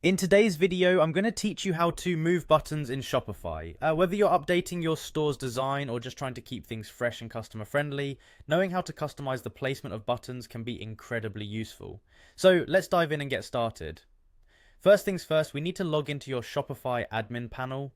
In today's video, I'm going to teach you how to move buttons in Shopify. Whether you're updating your store's design or just trying to keep things fresh and customer friendly, knowing how to customize the placement of buttons can be incredibly useful. So let's dive in and get started. First things first, we need to log into your Shopify admin panel.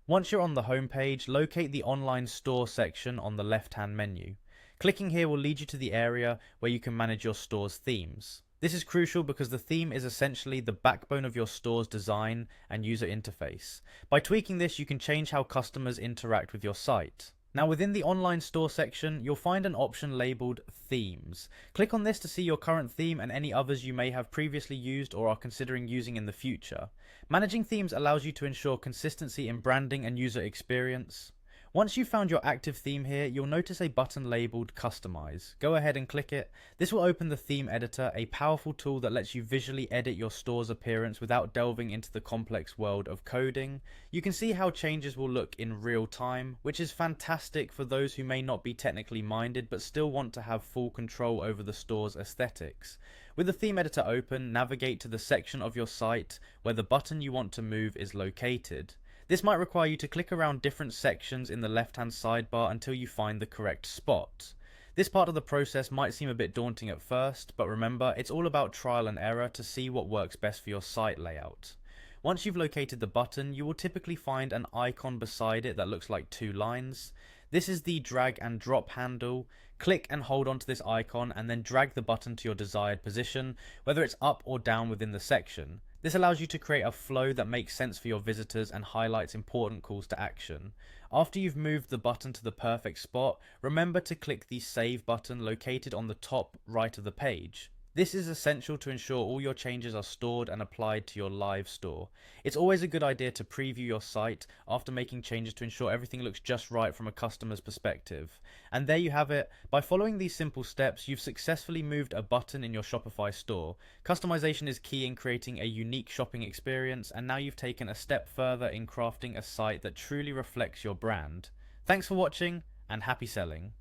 Once you're on the home page, locate the online store section on the left-hand menu. Clicking here will lead you to the area where you can manage your store's themes. This is crucial because the theme is essentially the backbone of your store's design and user interface. By tweaking this, you can change how customers interact with your site. Now within the online store section, you'll find an option labeled Themes. Click on this to see your current theme and any others you may have previously used or are considering using in the future. Managing themes allows you to ensure consistency in branding and user experience. Once you've found your active theme here, you'll notice a button labeled Customize. Go ahead and click it. This will open the theme editor, a powerful tool that lets you visually edit your store's appearance without delving into the complex world of coding. You can see how changes will look in real time, which is fantastic for those who may not be technically minded but still want to have full control over the store's aesthetics. With the theme editor open, navigate to the section of your site where the button you want to move is located. This might require you to click around different sections in the left-hand sidebar until you find the correct spot. This part of the process might seem a bit daunting at first, but remember, it's all about trial and error to see what works best for your site layout. Once you've located the button, you will typically find an icon beside it that looks like two lines. This is the drag and drop handle. Click and hold onto this icon and then drag the button to your desired position, whether it's up or down within the section. This allows you to create a flow that makes sense for your visitors and highlights important calls to action. After you've moved the button to the perfect spot, remember to click the Save button located on the top right of the page. This is essential to ensure all your changes are stored and applied to your live store. It's always a good idea to preview your site after making changes to ensure everything looks just right from a customer's perspective. And there you have it. By following these simple steps, you've successfully moved a button in your Shopify store. Customization is key in creating a unique shopping experience, and now you've taken a step further in crafting a site that truly reflects your brand. Thanks for watching, and happy selling.